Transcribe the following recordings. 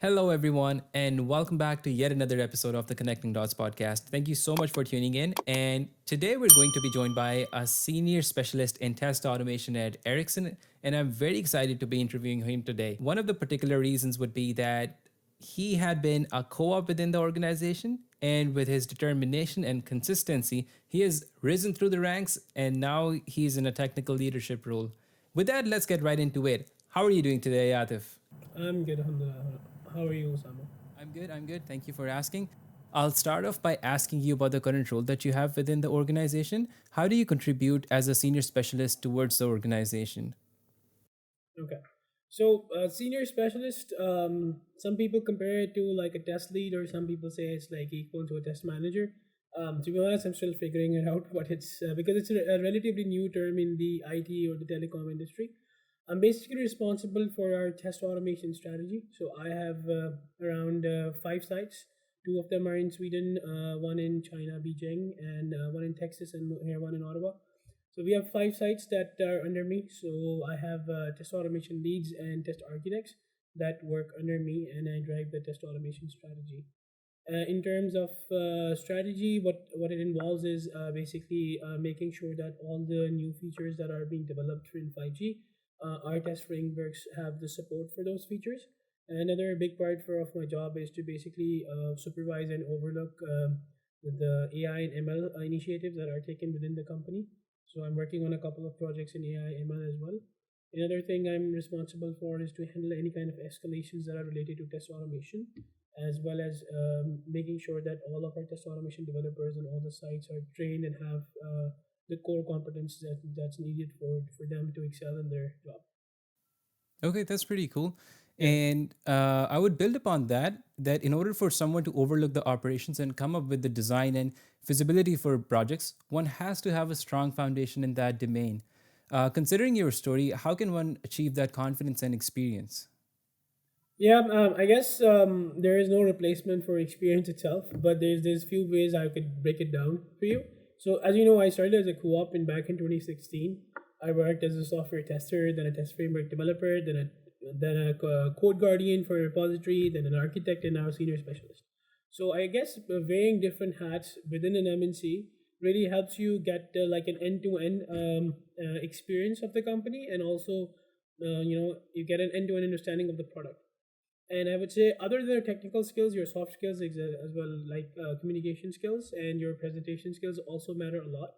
Hello, everyone, and welcome back to yet another episode of the Connecting Dots podcast. Thank you so much for tuning in. And today we're going to be joined by a senior specialist in test automation at Ericsson, and I'm very excited to be interviewing him today. One of the particular reasons would be that he had been a co op within the organization, and with his determination and consistency, he has risen through the ranks, and now he's in a technical leadership role. With that, let's get right into it. How are you doing today, Atif? I'm good, alhamdulillah. How are you, Osama? I'm good. I'm good. Thank you for asking. I'll start off by asking you about the current role that you have within the organization. How do you contribute as a senior specialist towards the organization? Okay. So, senior specialist, some people compare it to like a test lead, or some people say it's like equal to a test manager. To be honest, I'm still figuring it out what it's because it's a relatively new term in the IT or the telecom industry. I'm basically responsible for our test automation strategy. So I have around five sites. Two of them are in Sweden, one in China, Beijing, and one in Texas, and here one in Ottawa. So we have five sites that are under me. So I have test automation leads and test architects that work under me, and I drive the test automation strategy. In terms of strategy, what it involves is basically making sure that all the new features that are being developed in 5G, our test frameworks have the support for those features. And another big part of my job is to basically supervise and overlook the AI and ML initiatives that are taken within the company. So I'm working on a couple of projects in AI ML as well. Another thing I'm responsible for is to handle any kind of escalations that are related to test automation, as well as making sure that all of our test automation developers and all the sites are trained and have the core competence that's needed for them to excel in their job. Okay, that's pretty cool. Yeah. And I would build upon that in order for someone to overlook the operations and come up with the design and feasibility for projects, one has to have a strong foundation in that domain. Considering your story, how can one achieve that confidence and experience? Yeah, I guess there is no replacement for experience itself, but there's few ways I could break it down for you. So as you know, I started as a co-op back in 2016. I worked as a software tester, then a test framework developer, then a code guardian for a repository, then an architect, and now senior specialist. So I guess wearing different hats within an MNC really helps you get like an end-to-end experience of the company, and also you get an end-to-end understanding of the product. And I would say, other than your technical skills, your soft skills as well, like communication skills and your presentation skills, also matter a lot.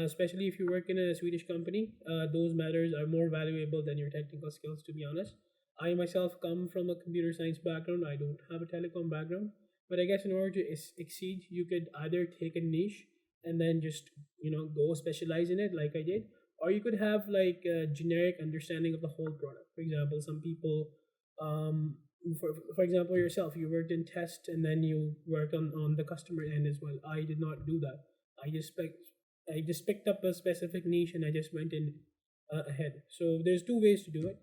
Especially if you work in a Swedish company, those matters are more valuable than your technical skills. To be honest, I myself come from a computer science background. I don't have a telecom background, but I guess in order to exceed, you could either take a niche and then just go specialize in it, like I did, or you could have like a generic understanding of the whole product. For example, some people um, for example, yourself, you worked in test and then you worked on the customer end as well. I did not do that. I just picked up a specific niche and I just went in ahead. So there's two ways to do it,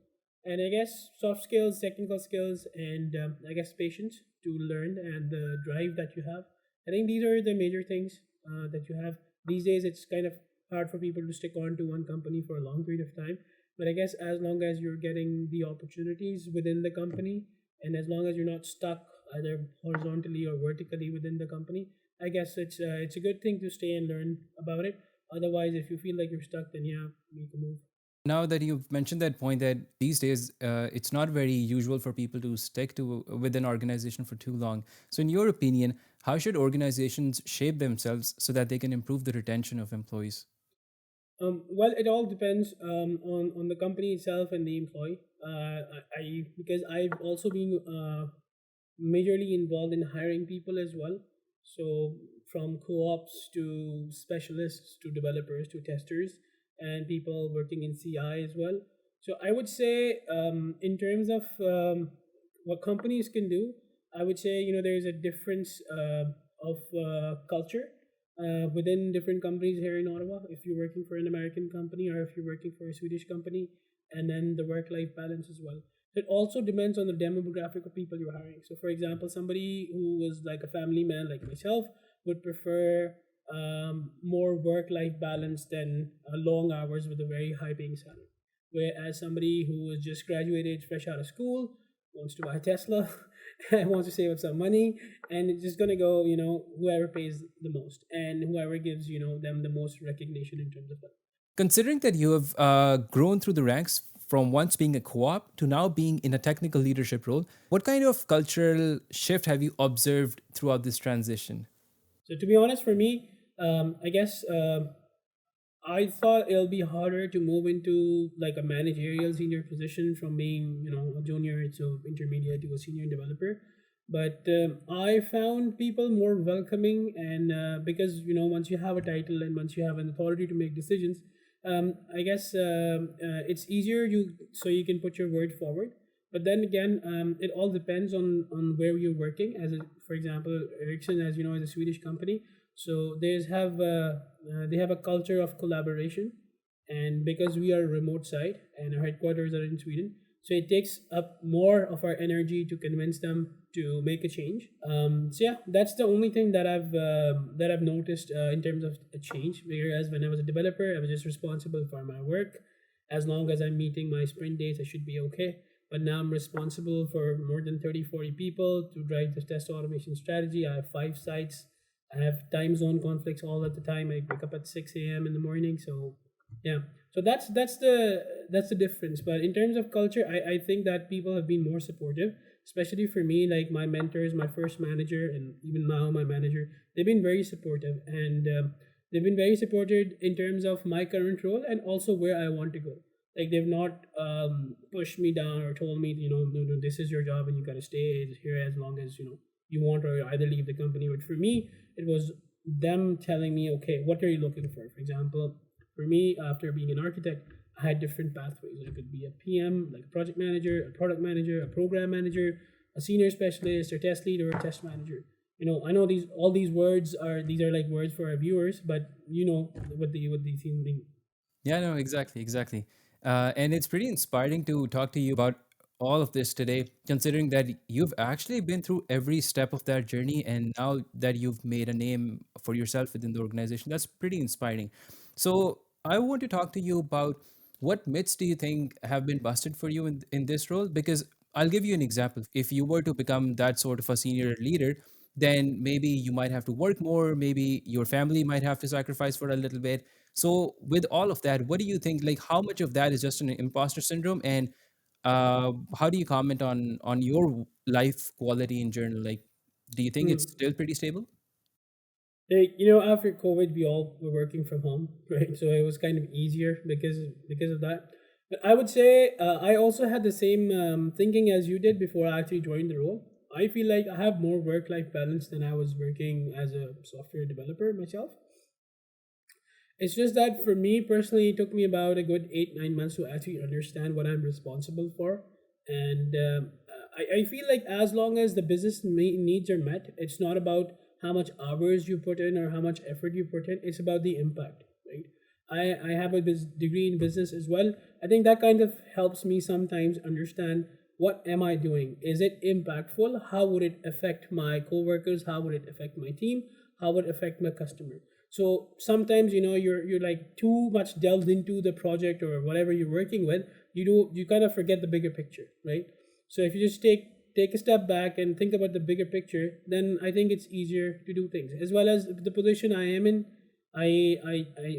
and I guess soft skills, technical skills, and I guess patience to learn, and the drive that you have. I think these are the major things that you have these days. It's kind of hard for people to stick on to one company for a long period of time, but I guess as long as you're getting the opportunities within the company, and as long as you're not stuck either horizontally or vertically within the company, I guess it's a good thing to stay and learn about it. Otherwise, if you feel like you're stuck, then yeah, make a move. Now that you've mentioned that point, that these days it's not very usual for people to stick to with an organization for too long. So, in your opinion, how should organizations shape themselves so that they can improve the retention of employees? Well, it all depends on the company itself and the employee. Because I've also been majorly involved in hiring people as well. So from co-ops to specialists to developers to testers and people working in CI as well. So I would say, in terms of what companies can do, I would say there's a difference of culture within different companies here in Ottawa. If you're working for an American company or if you're working for a Swedish company, and then the work-life balance as well. It also depends on the demographic of people you're hiring. So, for example, somebody who was like a family man like myself would prefer more work-life balance than long hours with a very high-paying salary. Whereas somebody who was just graduated fresh out of school wants to buy a Tesla I want to save up some money, and it's just gonna go, whoever pays the most and whoever gives, them the most recognition in terms of that. Considering that you have grown through the ranks from once being a co-op to now being in a technical leadership role, what kind of cultural shift have you observed throughout this transition? So to be honest, for me, I guess I thought it'll be harder to move into like a managerial senior position from being, a junior to intermediate to a senior developer. But I found people more welcoming, and because once you have a title and once you have an authority to make decisions, I guess it's easier so you can put your word forward. But then again, it all depends on where you're working. For example, Ericsson, as you know, is a Swedish company, so they have a culture of collaboration, and because we are a remote site and our headquarters are in Sweden, so it takes up more of our energy to convince them to make a change. So yeah, that's the only thing that I've noticed in terms of a change. Whereas when I was a developer, I was just responsible for my work. As long as I'm meeting my sprint dates, I should be okay. But now I'm responsible for more than 30-40 people to drive the test automation strategy. I have 5 sites. I have time zone conflicts all at the time. I wake up at 6 a.m. in the morning. So yeah. So that's the difference. But in terms of culture, I think that people have been more supportive, especially for me, like my mentors, my first manager, and even now my manager. They've been very supportive, and they've been very supportive in terms of my current role and also where I want to go. Like they've not pushed me down or told me, no, no, this is your job and you gotta stay here as long as you want, or either leave the company. But for me, it was them telling me, okay, what are you looking for? For example, for me, after being an architect, I had different pathways. I could be a PM, like a project manager, a product manager, a program manager, a senior specialist, or test lead, or a test manager. I know these words are like words for our viewers, but you know what these things mean. Yeah, no, exactly, exactly. And it's pretty inspiring to talk to you about all of this today, considering that you've actually been through every step of that journey, and now that you've made a name for yourself within the organization, that's pretty inspiring. So, I want to talk to you about what myths do you think have been busted for you in this role? Because I'll give you an example. If you were to become that sort of a senior leader, then maybe you might have to work more, maybe your family might have to sacrifice for a little bit. So with all of that, what do you think? Like, how much of that is just an imposter syndrome, and how do you comment on your life quality in general? Like, do you think it's Hmm. still pretty stable? Like, after COVID, we all were working from home, right? So it was kind of easier because of that. But I would say I also had the same thinking as you did before I actually joined the role. I feel like I have more work life balance than I was working as a software developer myself. It's just that for me personally, it took me about a good 8-9 months to actually understand what I'm responsible for, and I feel like as long as the business needs are met, it's not about how much hours you put in or how much effort you put in. It's about the impact, right? I have a degree in business as well. I think that kind of helps me sometimes understand what am I doing. Is it impactful? How would it affect my coworkers? How would it affect my team? How would it affect my customer? So sometimes you're like too much delved into the project or whatever you're working with. You kind of forget the bigger picture, right? So if you just take a step back and think about the bigger picture, then I think it's easier to do things. As well as the position I am in, I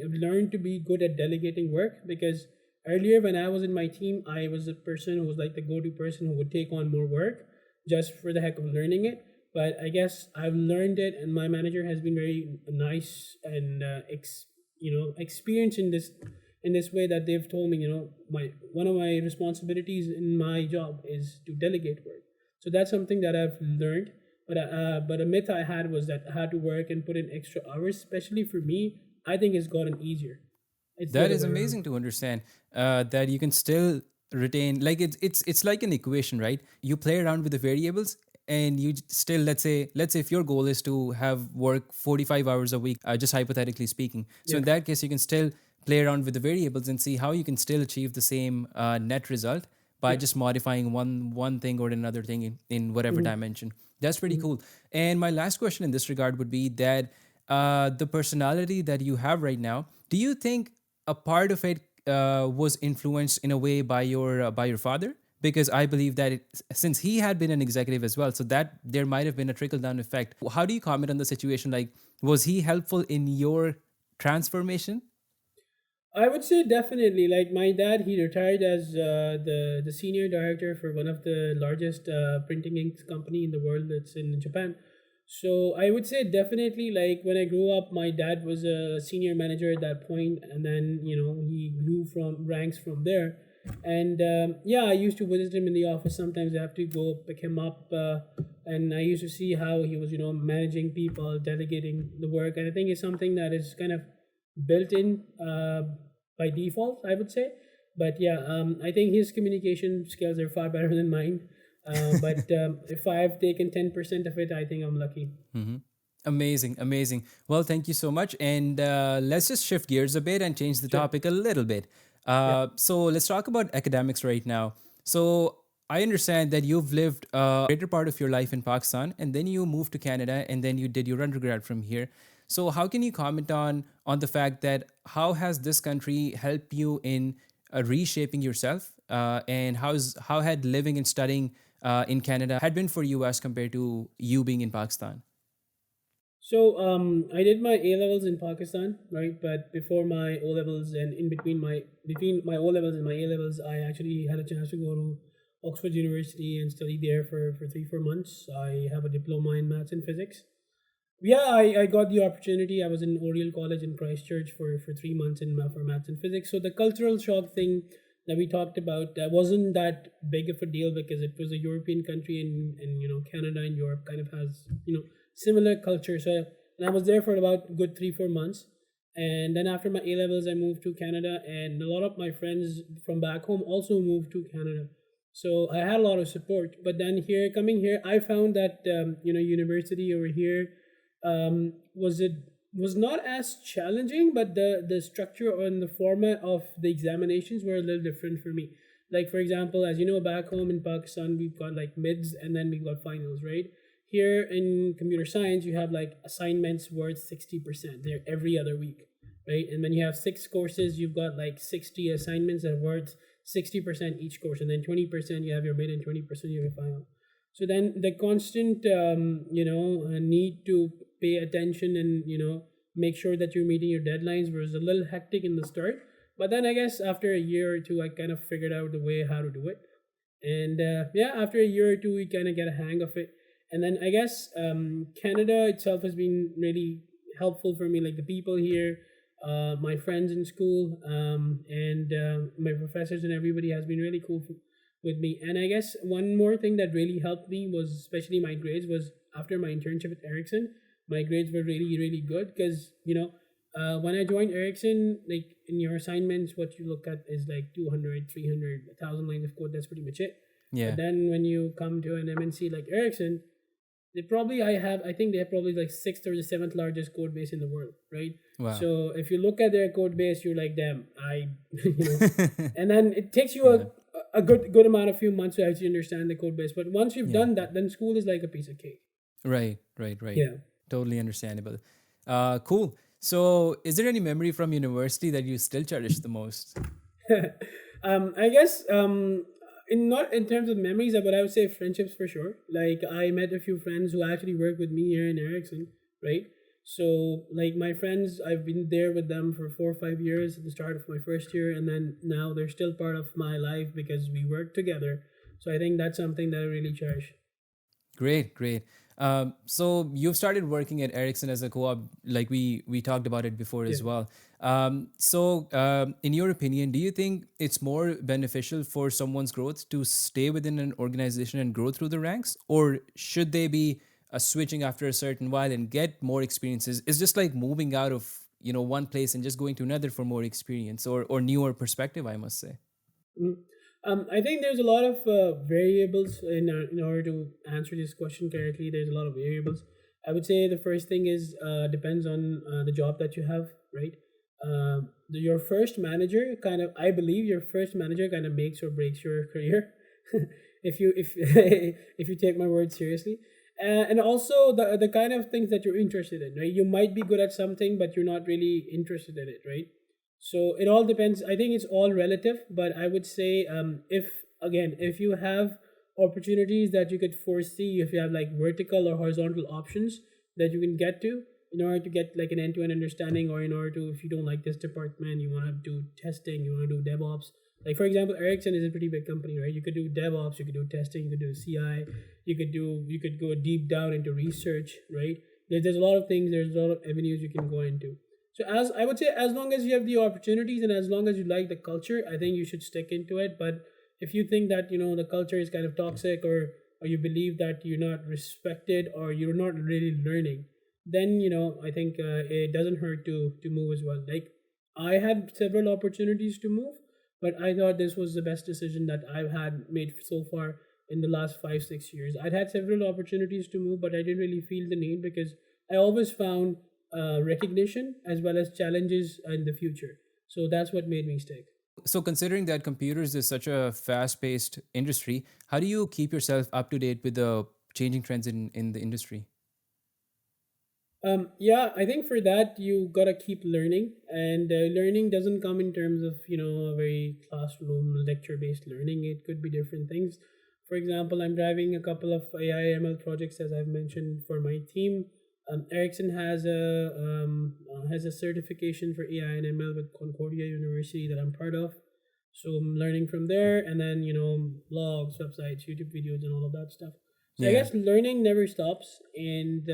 have learned to be good at delegating work, because earlier when I was in my team, I was the person who was like the go-to person who would take on more work just for the heck of learning it. But I guess I've learned it, and my manager has been very nice and experienced in this way, that they've told me, my one of my responsibilities in my job is to delegate work. So that's something that I've learned. But a myth I had was that I had to work and put in extra hours. Especially for me, I think it's gotten easier. It's the That other is way around. amazing to understand. That you can still retain, like it's like an equation, right? You play around with the variables, and you still, let's say if your goal is to have work 45 hours a week, just hypothetically speaking. So Yeah. in that case, you can still play around with the variables and see how you can still achieve the same net result by Yeah. just modifying one thing or another thing in whatever Hmm. dimension. That's pretty Hmm. cool. And my last question in this regard would be that the personality that you have right now, do you think a part of it was influenced in a way by your father? because I believe that since he had been an executive as well, so that there might have been a trickle down effect. How do you comment on the situation? Like, was he helpful in your transformation? I would say definitely. Like my dad, he retired as the senior director for one of the largest printing inks company in the world. That's in Japan. So I would say definitely. Like when I grew up, my dad was a senior manager at that point, and then he grew from ranks from there. And yeah, I used to visit him in the office. Sometimes I have to go pick him up, and I used to see how he was managing people, delegating the work. And I think it's something that is kind of built in by default, I would say. But yeah, I think his communication skills are far better than mine. But if I've taken 10% of it, I think I'm lucky. Amazing, amazing. Well, thank you so much. And let's just shift gears a bit and change the Sure. topic a little bit. Yeah. So let's talk about academics right now. So I understand that you've lived a greater part of your life in Pakistan, and then you moved to Canada, and then you did your undergrad from here. So how can you comment on the fact that how has this country helped you in reshaping yourself, and how had living and studying in Canada had been for you as compared to you being in Pakistan? So I did my A levels in Pakistan, right? But before my O levels and in between my O levels and my A levels, I actually had a chance to go to Oxford University and study there for 3 4 months. I have a diploma in maths and physics. Yeah, I got the opportunity. I was in Oriel College in Christchurch for 3 months for maths and physics. So the cultural shock thing that we talked about wasn't that big of a deal because it was a European country, and Canada and Europe kind of has similar culture. So and I was there for about good 3 4 months, and then after my A levels, I moved to Canada, and a lot of my friends from back home also moved to Canada. So I had a lot of support. But then coming here, I found that university over here was not as challenging, but the structure and the format of the examinations were a little different for me. Like for example, as you know, back home in Pakistan, we've got like mids and then we've got finals, right? Here in computer science, you have like assignments worth 60%. They're every other week, right? And when you have 6 courses, you've got like 60 assignments that are worth 60% each course, and then 20% you have your mid and 20% you have your final. So then the constant need to pay attention and make sure that you're meeting your deadlines was a little hectic in the start. But then I guess after a year or two, I kind of figured out the way how to do it. And yeah, after a year or two, we kind of get a hang of it. And then I guess Canada itself has been really helpful for me. Like the people here, my friends in school, and my professors and everybody has been really cool with me. And I guess one more thing that really helped me was especially my grades was after my internship at Ericsson. My grades were really, really good because, when I joined Ericsson, like in your assignments, what you look at is like 200, 300, 1,000 lines of code. That's pretty much it. But Yeah. then when you come to an MNC like Ericsson, I think they have probably like sixth or the seventh largest code base in the world, right? Wow. So if you look at their code base, you're like, damn, and then it takes you Yeah. a good amount of few months to actually understand the code base. But once you've Yeah. done that, then school is like a piece of cake. Right. Right. Right. Yeah. Totally understandable. Cool. So, is there any memory from university that you still cherish the most? I guess in not in terms of memories, but I would say friendships for sure. Like I met a few friends who actually work with me here in Ericsson, right? So like my friends, I've been there with them for 4 or 5 years at the start of my first year, and then now they're still part of my life because we work together. So I think that's something that I really cherish. Great, great. So you've started working at Ericsson as a co-op, like we talked about it before Yeah. as well. In your opinion, do you think it's more beneficial for someone's growth to stay within an organization and grow through the ranks, or should they be switching after a certain while and get more experiences? It's just like moving out of one place and just going to another for more experience or newer perspective, I must say. Mm. I think there's a lot of variables in order to answer this question correctly. There's a lot of variables. I would say the first thing is depends on the job that you have, right? Your first manager kind of, I believe, your first manager kind of makes or breaks your career, if if you take my words seriously. And also the kind of things that you're interested in, right? You might be good at something, but you're not really interested in it, right? So it all depends. I think it's all relative, but I would say if again, if you have opportunities that you could foresee, if you have like vertical or horizontal options that you can get to in order to get like an end-to-end understanding, or in order to, if you don't like this department, you want to do testing, you want to do DevOps. Like for example, Ericsson is a pretty big company, right? You could do DevOps, you could do testing, you could do CI, you could go deep down into research, right? There's a lot of things, there's a lot of avenues you can go into. So as I would say, as long as you have the opportunities and as long as you like the culture, I think you should stick into it. But if you think that the culture is kind of toxic, or you believe that you're not respected or you're not really learning, then I think it doesn't hurt to move as well. Like I had several opportunities to move, but I thought this was the best decision that I've had made so far in the last 5-6 years. I'd had several opportunities to move, but I didn't really feel the need because I always found recognition as well as challenges in the future. So that's what made me stick. So, considering that computers is such a fast paced industry, how do you keep yourself up to date with the changing trends in the industry? Yeah, I think for that you gotta keep learning, and learning doesn't come in terms of a very classroom lecture based learning. It could be different things. For example, I'm driving a couple of AI/ML projects, as I've mentioned, for my team. Ericsson has a certification for AI and ML with Concordia University that I'm part of. So I'm learning from there, and then blogs, websites, YouTube videos, and all of that stuff. So I Yeah, guess learning never stops, and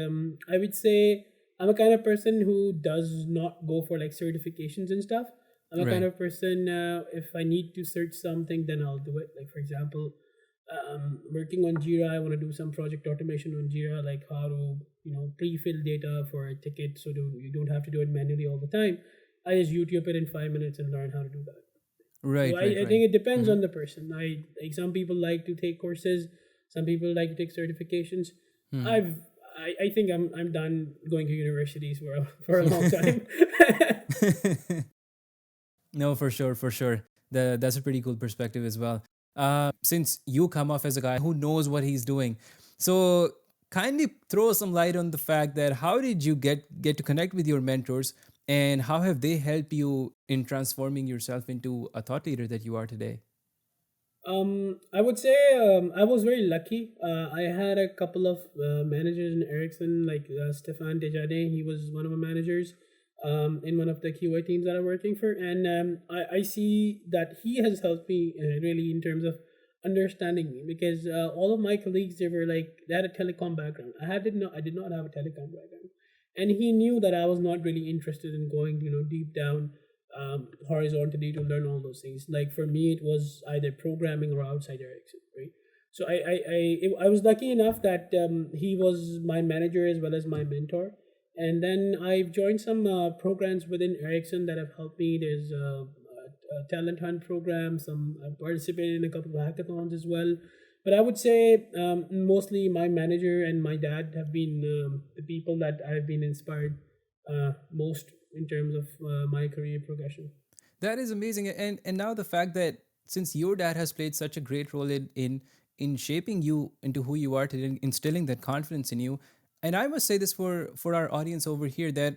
I would say I'm a kind of person who does not go for like certifications and stuff. I'm a kind right. of person, if I need to search something, then I'll do it. Like for example, working on Jira, I want to do some project automation on Jira, like how to pre-fill data for a ticket, so you don't have to do it manually all the time. I just YouTube it in 5 minutes and learn how to do that. So Right, right, I right. think it depends Hmm. on the person. I like some people like to take courses, some people like to take certifications. Hmm. I think I'm done going to universities for for a long time. No, for sure, for sure. That's a pretty cool perspective as well. Since you come off as a guy who knows what he's doing, so kindly throw some light on the fact that how did you get to connect with your mentors, and how have they helped you in transforming yourself into a thought leader that you are today? I would say I was very lucky. I had a couple of managers in Ericsson, like Stefan Desjardins. He was one of my managers in one of the QA teams that I'm working for, and I see that he has helped me really in terms of understanding me, because all of my colleagues, they had a telecom background. I did not have a telecom background, and he knew that I was not really interested in going deep down horizontally to learn all those things. Like for me, it was either programming or outside Ericsson, right? So I was lucky enough that he was my manager as well as my mentor. And then I've joined some programs within Ericsson that have helped me. There's a talent hunt program. I participated in a couple of hackathons as well. But I would say mostly my manager and my dad have been the people that I've been inspired most in terms of my career progression. That is amazing. And now the fact that since your dad has played such a great role in shaping you into who you are today, instilling that confidence in you. And I must say this for our audience over here, that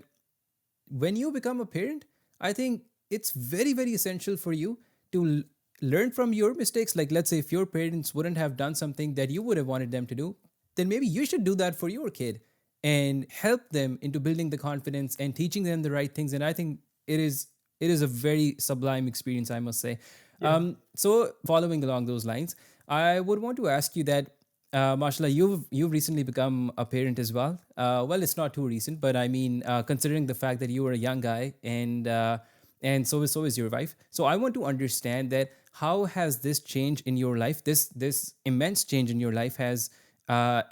when you become a parent, I think it's very, very essential for you to learn from your mistakes. Like, let's say if your parents wouldn't have done something that you would have wanted them to do, then maybe you should do that for your kid and help them into building the confidence and teaching them the right things. And I think it is a very sublime experience, I must say. Yeah. So, following along those lines, I would want to ask you that, mashallah, you've recently become a parent as well. Well, it's not too recent, but I mean, considering the fact that you were a young guy, and so is your wife. So I want to understand that how has this change in your life, this immense change in your life, has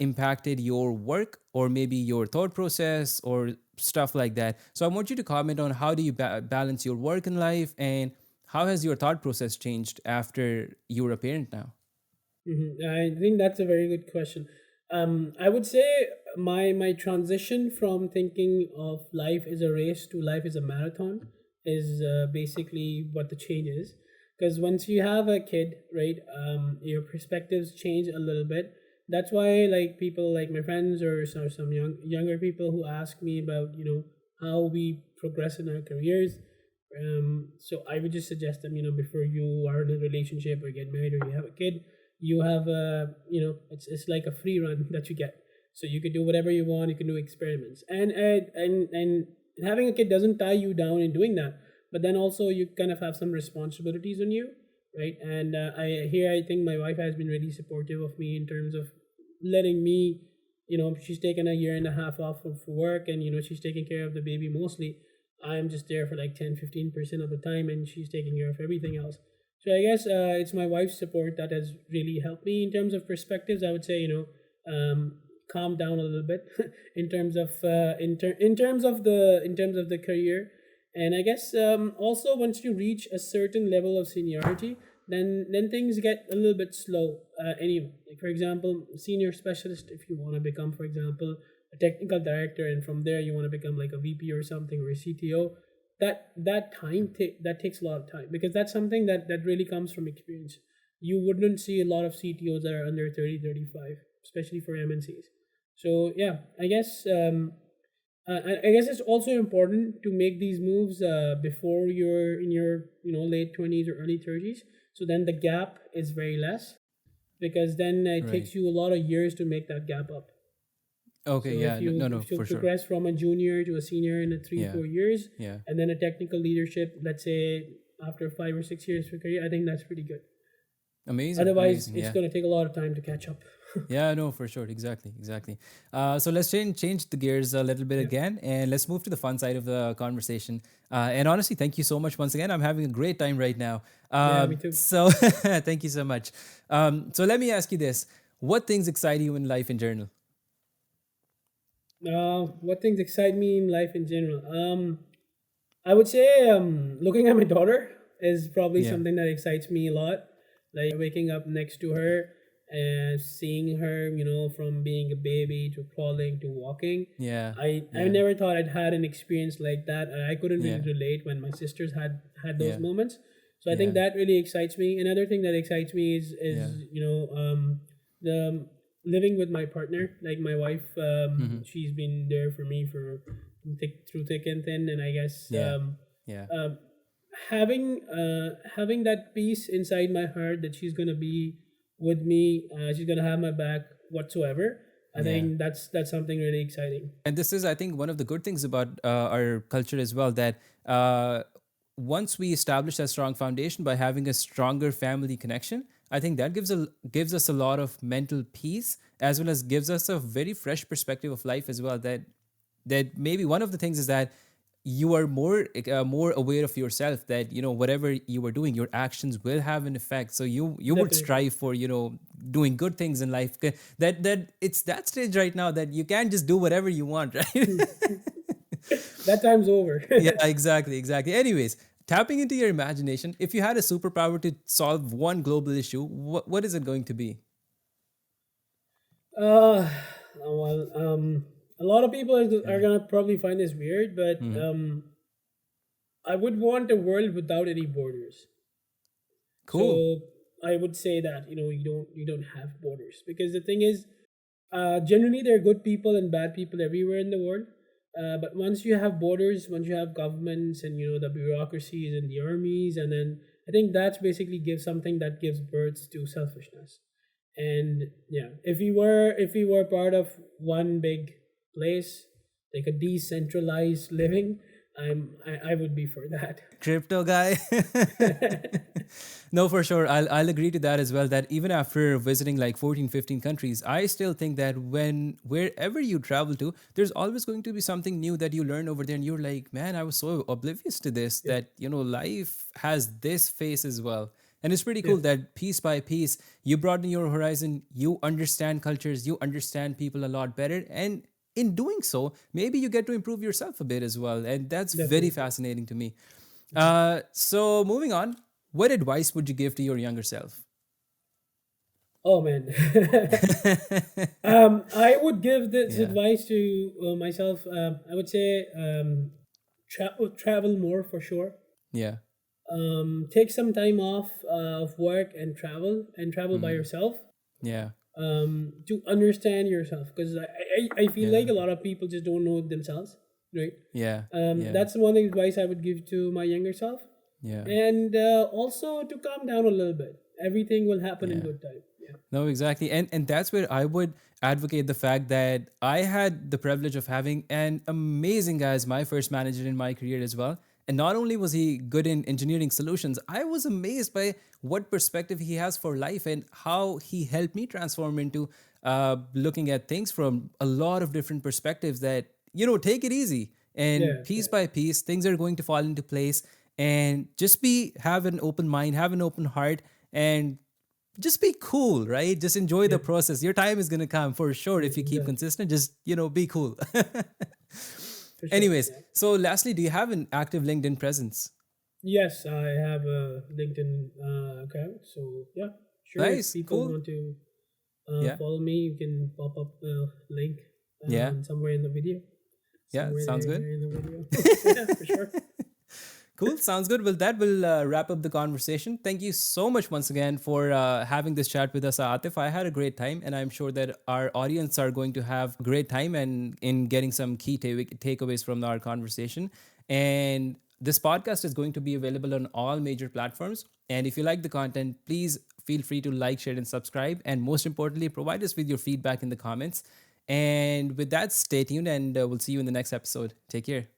impacted your work or maybe your thought process or stuff like that. So I want you to comment on how do you balance your work and life, and how has your thought process changed after you're a parent now? I think that's a very good question. I would say my transition from thinking of life as a race to life as a marathon is basically what the change is. Because once you have a kid, right, your perspectives change a little bit. That's why like people like my friends or some younger people who ask me about how we progress in our careers, So I would just suggest them, before you are in a relationship or get married or you have a kid, you have it's like a free run that you get. So you could do whatever you want. You can do experiments, and having a kid doesn't tie you down in doing that. But then also you kind of have some responsibilities on you, right? And I think my wife has been really supportive of me in terms of letting me, she's taken a year and a half off of work, and she's taking care of the baby mostly. I'm just there for like 10-15% of the time, and she's taking care of everything else. So I guess it's my wife's support that has really helped me in terms of perspectives. I would say, calm down a little bit in terms of in terms of the career. And I guess also once you reach a certain level of seniority, then things get a little bit slow. Anyway, like for example, senior specialist, if you want to become, for example, a technical director, and from there you want to become like a VP or something, or a CTO, that takes a lot of time, because that's something that really comes from experience. You wouldn't see a lot of CTOs that are under 30-35, especially for MNCs. So yeah, I guess I guess it's also important to make these moves before you're in your late 20s or early 30s. So then the gap is very less, because then it Right. takes you a lot of years to make that gap up. Okay. So Yeah. No. No. if you For sure. progress from a junior to a senior in a three Yeah. 4 years, Yeah. and then a technical leadership, let's say after 5 or 6 years of career, I think that's pretty good. Amazing. Otherwise, Amazing. it's Yeah. going to take a lot of time to catch up. Yeah, no, for sure. Exactly. Exactly. So let's change the gears a little bit Yeah. again, and let's move to the fun side of the conversation. And honestly, thank you so much once again. I'm having a great time right now. Yeah, me too. So thank you so much. So let me ask you this: what things excite you in life in general? What things excite me in life in general? I would say looking at my daughter is probably Yeah. something that excites me a lot. Like waking up next to her and seeing her, from being a baby to crawling to walking. Yeah. I Yeah. never thought I'd had an experience like that. I couldn't really Yeah. relate when my sisters had those Yeah. moments. So I think Yeah. that really excites me. Another thing that excites me Yeah. is the living with my partner, like my wife. Mm-hmm. She's been there for me through thick and thin, and I guess Yeah. Yeah. having that peace inside my heart that she's gonna be with me, she's gonna have my back whatsoever. I Yeah. think that's something really exciting. And this is, I think, one of the good things about our culture as well, that once we establish that strong foundation by having a stronger family connection, I think that gives us a lot of mental peace, as well as gives us a very fresh perspective of life as well. That maybe one of the things is that you are more aware of yourself, that whatever you are doing, your actions will have an effect. So you would Definitely. strive for doing good things in life. That it's that stage right now that you can't just do whatever you want, right? That time's over. Yeah, exactly. Anyways, tapping into your imagination, if you had a superpower to solve one global issue, what is it going to be? uh, well, a lot of people are Yeah. gonna probably find this weird, but Hmm. I would want a world without any borders. Cool. So I would say that you don't have borders, because the thing is, generally there are good people and bad people everywhere in the world. But once you have borders, once you have governments and the bureaucracies and the armies, and then I think that's basically gives something that gives birth to selfishness. And yeah, if we were part of one big place, like a decentralized living, I would be for that. Crypto guy. No, for sure. I'll agree to that as well. That even after visiting like 14, 15 countries, I still think that wherever you travel to, there's always going to be something new that you learn over there. And you're like, man, I was so oblivious to this, Yeah, that, life has this face as well. And it's pretty yeah, cool that piece by piece, you broaden your horizon, you understand cultures, you understand people a lot better. And in doing so, maybe you get to improve yourself a bit as well. And that's very definitely. fascinating to me. So moving on, what advice would you give to your younger self? Oh man. I would give this Yeah. advice to myself. I would say travel more for sure. Yeah. Take some time off of work and travel by Mm. yourself, Yeah. to understand yourself, because I feel Yeah. like a lot of people just don't know themselves. right? Yeah. Yeah. That's one advice I would give to my younger self, Yeah. and also to calm down a little bit. Everything will happen in Yeah. good time. Yeah, No, exactly. And that's where I would advocate the fact that I had the privilege of having an amazing guy as my first manager in my career as well. And not only was he good in engineering solutions, I was amazed by what perspective he has for life and how he helped me transform into looking at things from a lot of different perspectives that, take it easy. And yeah, piece yeah, by piece, things are going to fall into place. And just have an open mind, have an open heart, and just be cool, right? Just enjoy yeah. the process. Your time is going to come for sure if you keep Exactly, consistent. Just, be cool. for sure. Anyways, Yeah. so lastly, do you have an active LinkedIn presence? Yes, I have a LinkedIn account. So yeah, sure. If Nice, people cool. want to Yeah. follow me, you can pop up the link Yeah. somewhere in the video. Yeah. Somewhere Sounds good. there in the video. Yeah, for sure. Cool. Sounds good. Well, that will wrap up the conversation. Thank you so much once again for having this chat with us, Atif. I had a great time, and I'm sure that our audience are going to have a great time and in getting some key takeaways from our conversation. And this podcast is going to be available on all major platforms. And if you like the content, please feel free to like, share, and subscribe. And most importantly, provide us with your feedback in the comments. And with that, stay tuned, and we'll see you in the next episode. Take care.